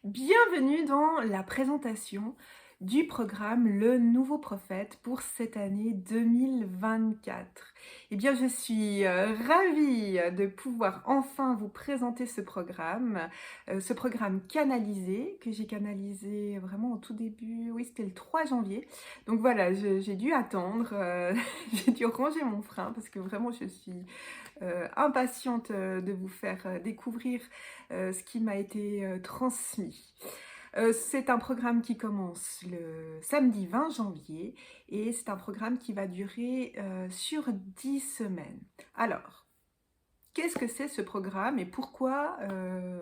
Bienvenue dans la présentation du programme Le Nouveau Prophète pour cette année 2024. Eh bien, je suis ravie de pouvoir enfin vous présenter ce programme canalisé, que j'ai canalisé vraiment au tout début, oui, c'était le 3 janvier. Donc voilà, j'ai dû attendre, j'ai dû ranger mon frein parce que vraiment je suis impatiente de vous faire découvrir ce qui m'a été transmis. C'est un programme qui commence le samedi 20 janvier et c'est un programme qui va durer sur 10 semaines. Alors, qu'est-ce que c'est ce programme et pourquoi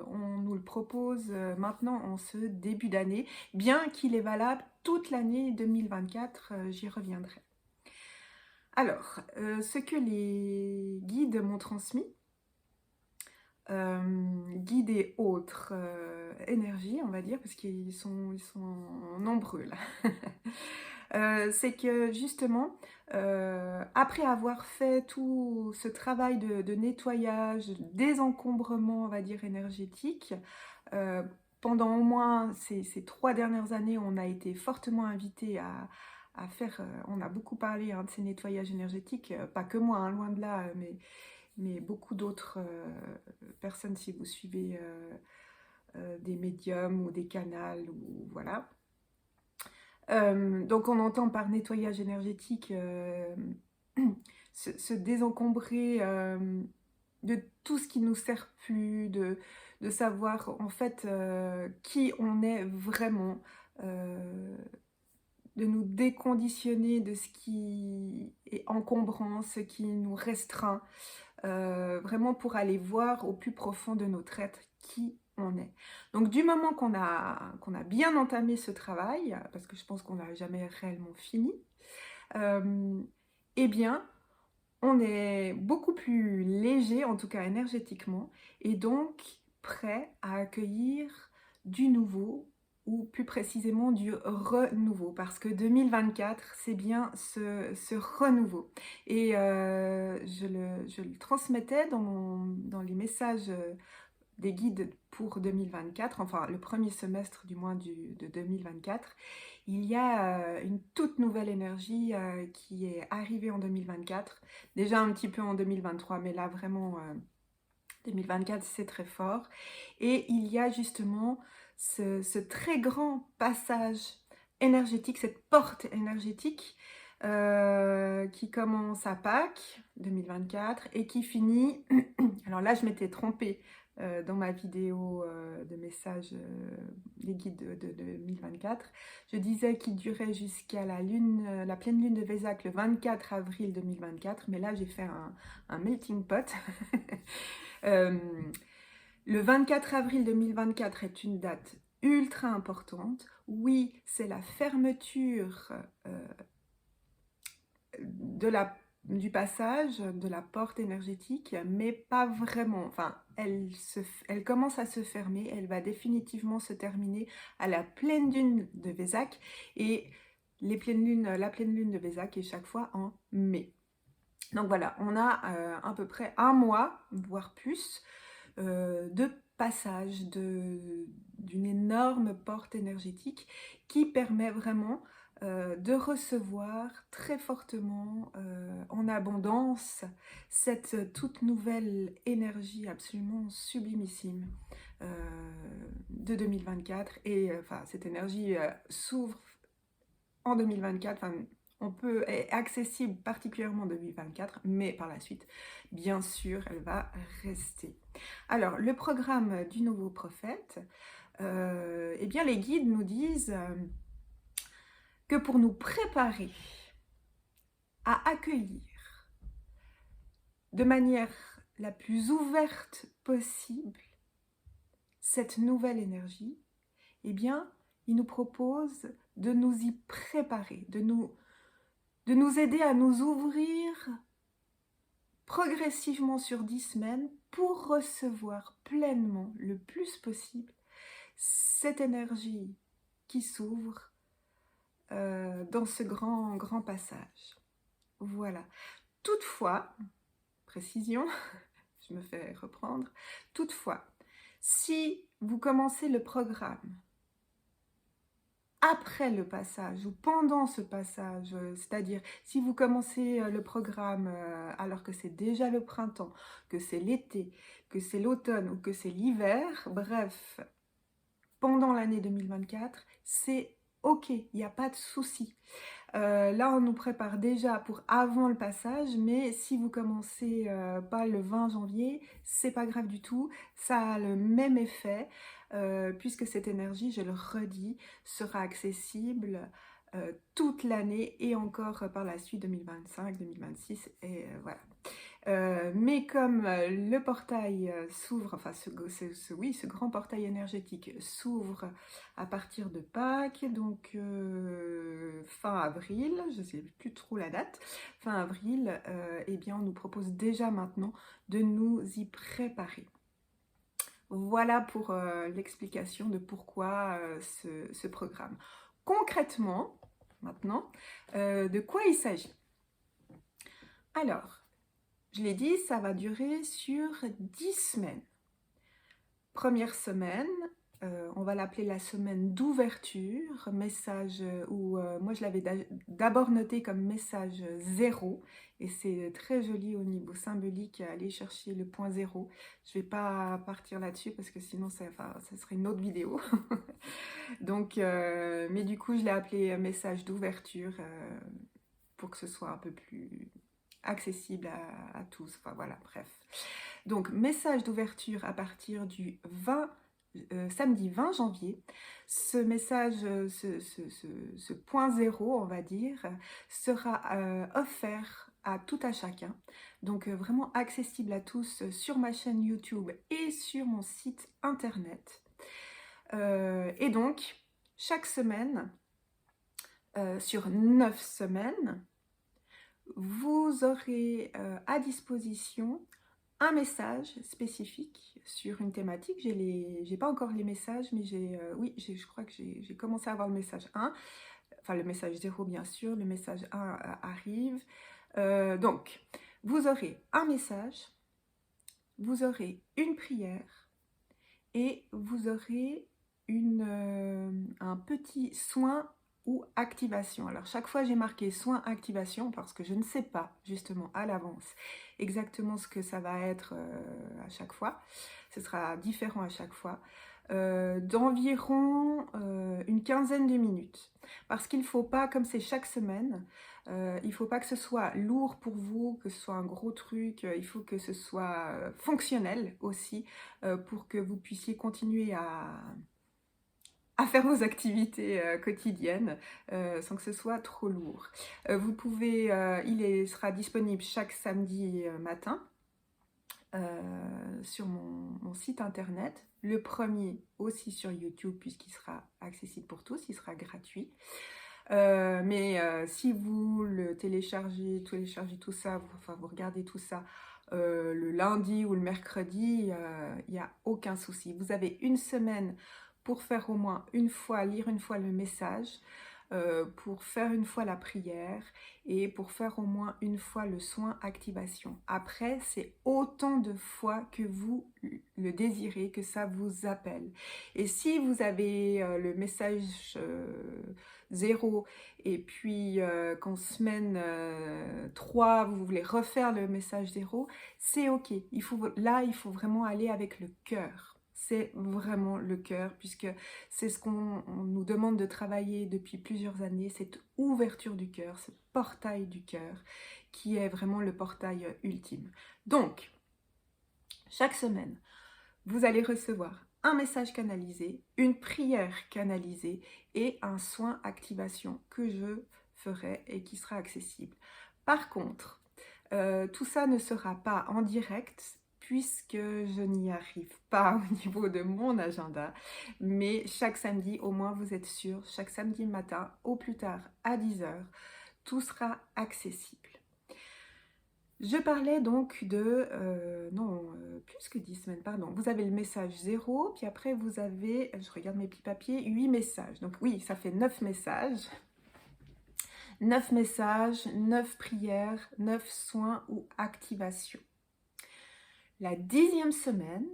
on nous le propose maintenant en ce début d'année, bien qu'il est valable toute l'année 2024, j'y reviendrai. Alors, ce que les guides m'ont transmis, guides et autres énergies, on va dire, parce qu'ils sont nombreux là. C'est que justement, après avoir fait tout ce travail de nettoyage, de désencombrement, on va dire, énergétique, heu, pendant au moins ces 3 dernières années, on a été fortement invités à faire, on a beaucoup parlé, hein, de ces nettoyages énergétiques, pas que moi, hein, loin de là, mais beaucoup d'autres personnes, si vous suivez des médiums ou des canals, ou voilà. Donc on entend par nettoyage énergétique se désencombrer de tout ce qui nous sert plus, de savoir en fait qui on est vraiment, euh, de nous déconditionner de ce qui est encombrant, ce qui nous restreint, vraiment pour aller voir au plus profond de notre être qui on est. Donc du moment qu'on a bien entamé ce travail, parce que je pense qu'on n'a jamais réellement fini, eh bien, on est beaucoup plus léger, en tout cas énergétiquement, et donc prêt à accueillir du nouveau, ou plus précisément du renouveau, parce que 2024, c'est bien ce renouveau. Et je le transmettais dans les messages des guides pour 2024, enfin le premier semestre du moins de 2024, il y a une toute nouvelle énergie qui est arrivée en 2024, déjà un petit peu en 2023, mais là vraiment 2024 c'est très fort. Et il y a justement ce très grand passage énergétique, cette porte énergétique qui commence à Pâques 2024 et qui finit, alors là je m'étais trompée dans ma vidéo de message des guides de 2024, je disais qu'il durait jusqu'à la lune, la pleine lune de Vésac le 24 avril 2024, mais là j'ai fait un melting pot. Euh, le 24 avril 2024 est une date ultra importante. Oui, c'est la fermeture de du passage de la porte énergétique, mais pas vraiment. Enfin, elle commence à se fermer, elle va définitivement se terminer à la pleine lune de Vésac, et la pleine lune de Vésac est chaque fois en mai. Donc voilà, on a à peu près un mois, voire plus, de passage d'une énorme porte énergétique qui permet vraiment de recevoir très fortement, en abondance, cette toute nouvelle énergie absolument sublimissime de 2024. Et enfin, cette énergie s'ouvre en 2024, enfin, est accessible particulièrement en 2024, mais par la suite, bien sûr, elle va rester. Alors, le programme du nouveau prophète, eh bien, les guides nous disent que pour nous préparer à accueillir de manière la plus ouverte possible cette nouvelle énergie, eh bien, ils nous proposent de nous y préparer, de nous aider à nous ouvrir progressivement sur 10 semaines pour recevoir pleinement, le plus possible, cette énergie qui s'ouvre dans ce grand, grand passage. Voilà. Toutefois, précision, je me fais reprendre, toutefois, si vous commencez le programme après le passage ou pendant ce passage, c'est-à-dire si vous commencez le programme alors que c'est déjà le printemps, que c'est l'été, que c'est l'automne ou que c'est l'hiver, bref, pendant l'année 2024, c'est ok, il n'y a pas de souci. Là, on nous prépare déjà pour avant le passage, mais si vous commencez pas le 20 janvier, c'est pas grave du tout, ça a le même effet, puisque cette énergie, je le redis, sera accessible toute l'année et encore par la suite 2025, 2026, et voilà. Mais comme le portail s'ouvre, enfin oui, ce grand portail énergétique s'ouvre à partir de Pâques, donc fin avril, je ne sais plus trop la date, fin avril, eh bien on nous propose déjà maintenant de nous y préparer. Voilà pour l'explication de pourquoi ce programme. Concrètement, maintenant, de quoi il s'agit? Alors, je l'ai dit, ça va durer sur 10 semaines. Première semaine, on va l'appeler la semaine d'ouverture, message où moi je l'avais d'abord noté comme message 0, et c'est très joli au niveau symbolique, aller chercher le point 0. Je ne vais pas partir là-dessus parce que sinon ça serait une autre vidéo. Donc, mais du coup je l'ai appelé message d'ouverture pour que ce soit un peu plus accessible à tous, enfin voilà, bref. Donc, message d'ouverture à partir du samedi 20 janvier. Ce message, ce point zéro, on va dire, sera offert à tout à chacun. Donc, vraiment accessible à tous sur ma chaîne YouTube et sur mon site internet. Et donc, chaque semaine, sur 9 semaines, vous aurez à disposition un message spécifique sur une thématique. J'ai pas encore les messages, mais oui, je crois que j'ai commencé à avoir le message 1, enfin le message 0 bien sûr, le message 1 arrive. Donc, vous aurez un message, vous aurez une prière et vous aurez un petit soin ou activation. Alors chaque fois j'ai marqué soin activation parce que je ne sais pas justement à l'avance exactement ce que ça va être à chaque fois. Ce sera différent à chaque fois. D'environ une quinzaine de minutes. Parce qu'il ne faut pas, comme c'est chaque semaine, il ne faut pas que ce soit lourd pour vous, que ce soit un gros truc, il faut que ce soit fonctionnel aussi pour que vous puissiez continuer à faire vos activités quotidiennes sans que ce soit trop lourd. Vous pouvez, sera disponible chaque samedi matin sur mon site internet. Le premier aussi sur YouTube puisqu'il sera accessible pour tous, il sera gratuit. Mais si vous le téléchargez tout ça, vous regardez tout ça le lundi ou le mercredi, il n'y a aucun souci. Vous avez une semaine pour faire au moins une fois, lire une fois le message, pour faire une fois la prière et pour faire au moins une fois le soin activation. Après, c'est autant de fois que vous le désirez, que ça vous appelle. Et si vous avez le message 0 et puis qu'en semaine 3, vous voulez refaire le message 0, c'est ok. Il faut vraiment aller avec le cœur. C'est vraiment le cœur, puisque c'est ce qu'on nous demande de travailler depuis plusieurs années, cette ouverture du cœur, ce portail du cœur, qui est vraiment le portail ultime. Donc, chaque semaine, vous allez recevoir un message canalisé, une prière canalisée et un soin activation que je ferai et qui sera accessible. Par contre, tout ça ne sera pas en direct puisque je n'y arrive pas au niveau de mon agenda, mais chaque samedi, au moins vous êtes sûr, chaque samedi matin, au plus tard à 10h, tout sera accessible. Je parlais donc de, plus que 10 semaines, pardon. Vous avez le message 0, puis après vous avez, je regarde mes petits papiers, 8 messages. Donc oui, ça fait 9 messages. 9 messages, 9 prières, 9 soins ou activations. La 10e semaine,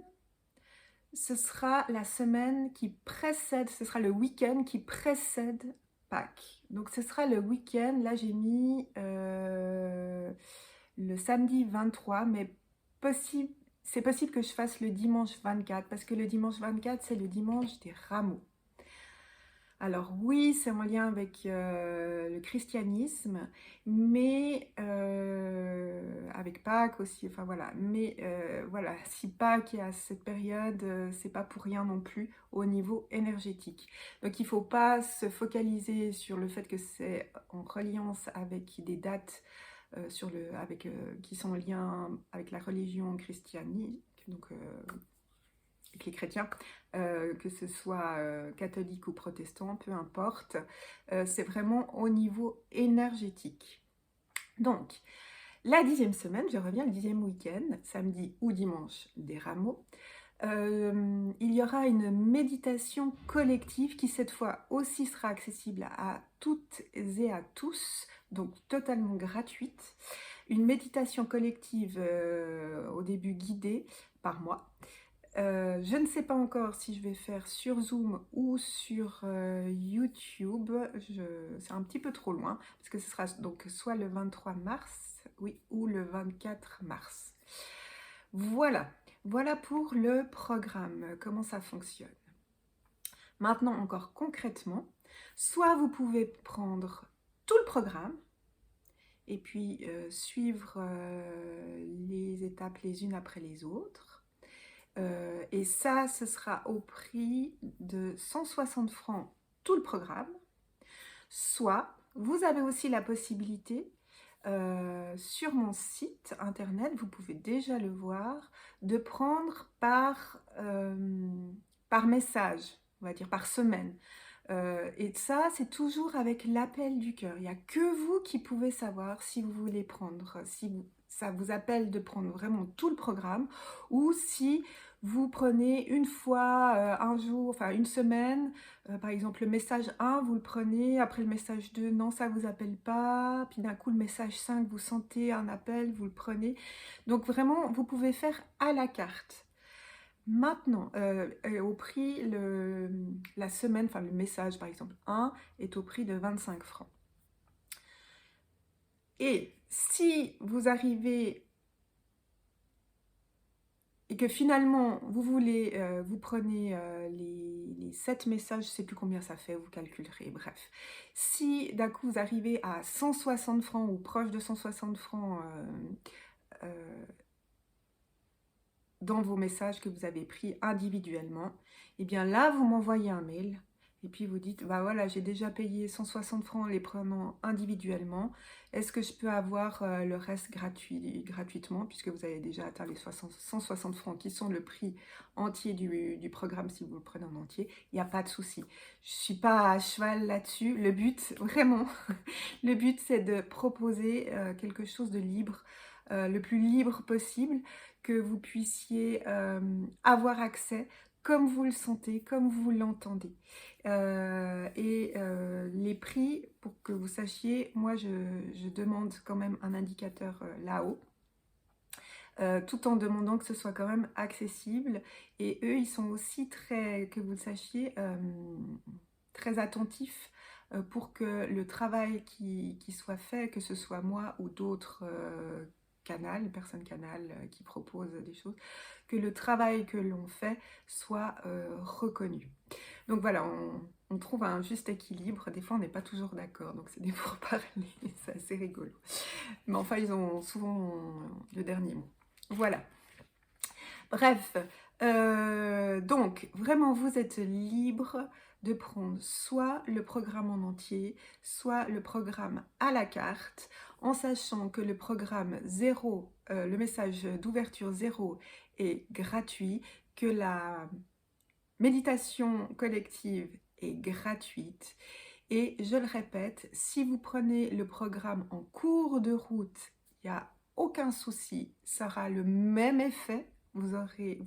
Ce sera la semaine qui précède, ce sera le week-end qui précède Pâques. Donc ce sera le week-end, là j'ai mis le samedi 23, mais c'est possible que je fasse le dimanche 24, parce que le dimanche 24, c'est le dimanche des rameaux. Alors oui, c'est en lien avec le christianisme, mais avec Pâques aussi, enfin voilà. Mais voilà, si Pâques est à cette période, c'est pas pour rien non plus au niveau énergétique. Donc il faut pas se focaliser sur le fait que c'est en reliance avec des dates qui sont en lien avec la religion christianique, donc avec les chrétiens, que ce soit catholique ou protestant, peu importe, c'est vraiment au niveau énergétique. Donc, la 10e semaine, je reviens le 10e week-end, samedi ou dimanche des rameaux, il y aura une méditation collective qui cette fois aussi sera accessible à toutes et à tous, donc totalement gratuite. Une méditation collective au début guidée par moi. Je ne sais pas encore si je vais faire sur Zoom ou sur YouTube. C'est un petit peu trop loin, parce que ce sera donc soit le 23 mars, oui, ou le 24 mars. Voilà, voilà pour le programme, comment ça fonctionne. Maintenant, encore concrètement, soit vous pouvez prendre tout le programme, et puis suivre les étapes les unes après les autres. Et ça, ce sera au prix de 160 francs tout le programme. Soit, vous avez aussi la possibilité, sur mon site internet, vous pouvez déjà le voir, de prendre par message, on va dire par semaine. Et ça, c'est toujours avec l'appel du cœur. Il n'y a que vous qui pouvez savoir si vous voulez prendre, ça vous appelle de prendre vraiment tout le programme, ou si vous prenez une fois, un jour, enfin une semaine, par exemple le message 1, vous le prenez, après le message 2, non, ça ne vous appelle pas, puis d'un coup le message 5, vous sentez un appel, vous le prenez. Donc vraiment, vous pouvez faire à la carte. Maintenant, au prix, la semaine, enfin le message par exemple 1 est au prix de 25 francs. Et si vous arrivez et que finalement vous prenez les 7 messages, je ne sais plus combien ça fait, vous calculerez, bref. Si d'un coup vous arrivez à 160 francs ou proche de 160 francs dans vos messages que vous avez pris individuellement, et bien là, vous m'envoyez un mail et puis vous dites, bah voilà, j'ai déjà payé 160 francs en les prenant individuellement. Est-ce que je peux avoir le reste gratuitement, puisque vous avez déjà atteint les 160 francs qui sont le prix entier du programme si vous le prenez en entier. Il n'y a pas de souci. Je ne suis pas à cheval là-dessus. Le but, vraiment, le but, c'est de proposer quelque chose de libre, le plus libre possible, que vous puissiez avoir accès comme vous le sentez, comme vous l'entendez. Les prix, pour que vous sachiez, moi je demande quand même un indicateur là-haut, tout en demandant que ce soit quand même accessible. Et eux, ils sont aussi très, que vous le sachiez, très attentifs pour que le travail qui soit fait, que ce soit moi ou d'autres personnes canal qui proposent des choses, que le travail que l'on fait soit reconnu. Donc voilà, on trouve un juste équilibre. Des fois, on n'est pas toujours d'accord, donc c'est des pourparlers, c'est assez rigolo. Mais enfin, ils ont souvent le dernier mot. Voilà. Bref, donc vraiment, vous êtes libre de prendre soit le programme en entier, soit le programme à la carte, en sachant que le programme 0, le message d'ouverture 0 est gratuit, que la méditation collective est gratuite. Et je le répète, si vous prenez le programme en cours de route, il n'y a aucun souci, ça aura le même effet. Vous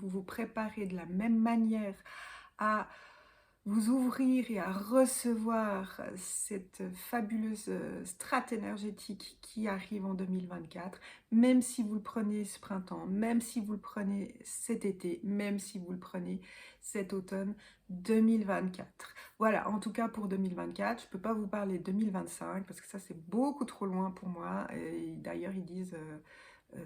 vous préparez de la même manière à vous ouvrir et à recevoir cette fabuleuse strate énergétique qui arrive en 2024, même si vous le prenez ce printemps, même si vous le prenez cet été, même si vous le prenez cet automne 2024. Voilà, en tout cas pour 2024, je ne peux pas vous parler de 2025 parce que ça c'est beaucoup trop loin pour moi. Et d'ailleurs ils disent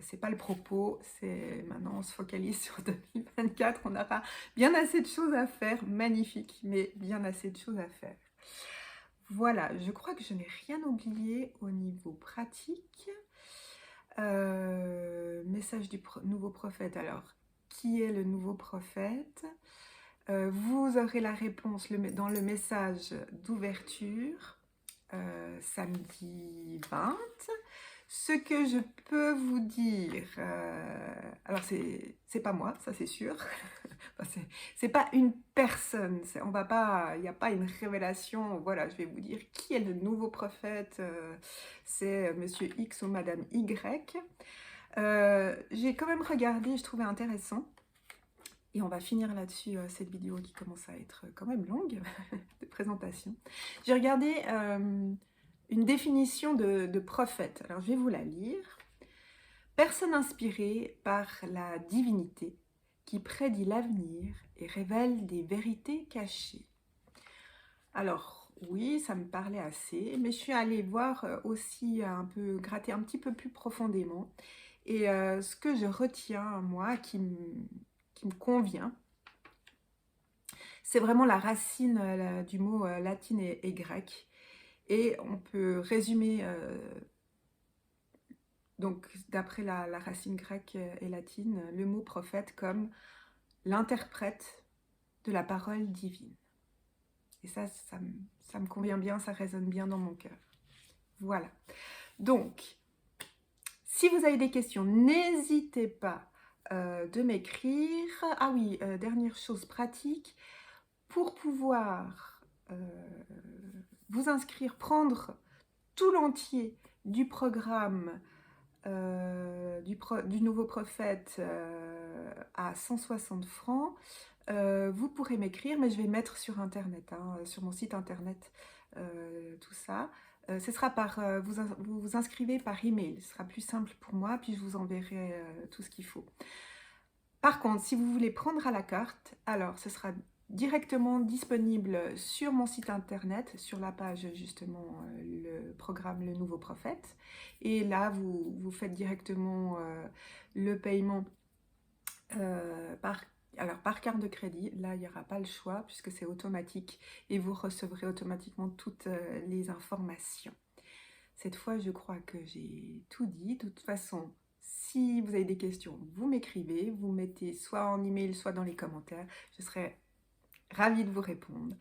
c'est pas le propos, c'est maintenant on se focalise sur 2024, on aura bien assez de choses à faire, magnifique, mais bien assez de choses à faire. Voilà, je crois que je n'ai rien oublié au niveau pratique. Message du nouveau prophète. Alors, qui est le nouveau prophète? Vous aurez la réponse dans le message d'ouverture, samedi 20. Ce que je peux vous dire, alors c'est pas moi, ça c'est sûr. Enfin, c'est pas une personne, on va pas, il n'y a pas une révélation. Voilà, je vais vous dire qui est le nouveau prophète. C'est Monsieur X ou Madame Y. J'ai quand même regardé, je trouvais intéressant. Et on va finir là-dessus cette vidéo qui commence à être quand même longue de présentation. J'ai regardé une définition de prophète. Alors je vais vous la lire. Personne inspirée par la divinité qui prédit l'avenir et révèle des vérités cachées. Alors oui, ça me parlait assez, mais je suis allée voir aussi un peu, gratter un petit peu plus profondément. Et ce que je retiens, moi, qui me convient, c'est vraiment la racine du mot latine et grec. Et on peut résumer, donc d'après la racine grecque et latine, le mot prophète comme l'interprète de la parole divine. Et ça me convient bien, ça résonne bien dans mon cœur. Voilà. Donc, si vous avez des questions, n'hésitez pas de m'écrire. Ah oui, dernière chose pratique, pour pouvoir vous inscrire, prendre tout l'entier du programme du nouveau prophète à 160 francs, vous pourrez m'écrire, mais je vais mettre sur internet, hein, sur mon site internet, tout ça. Ce sera vous vous inscrivez par email, ce sera plus simple pour moi, puis je vous enverrai tout ce qu'il faut. Par contre, si vous voulez prendre à la carte, alors ce sera directement disponible sur mon site internet, sur la page justement le programme Le Nouveau Prophète. Et là, vous faites directement le paiement par carte de crédit. Là, il n'y aura pas le choix puisque c'est automatique et vous recevrez automatiquement toutes les informations. Cette fois, je crois que j'ai tout dit. De toute façon, si vous avez des questions, vous m'écrivez, vous mettez soit en email, soit dans les commentaires. Je serai ravie de vous répondre.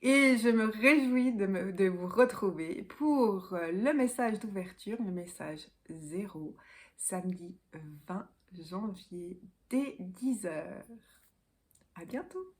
Et je me réjouis de vous retrouver pour le message d'ouverture, le message 0, samedi 20 janvier dès 10 h. À bientôt!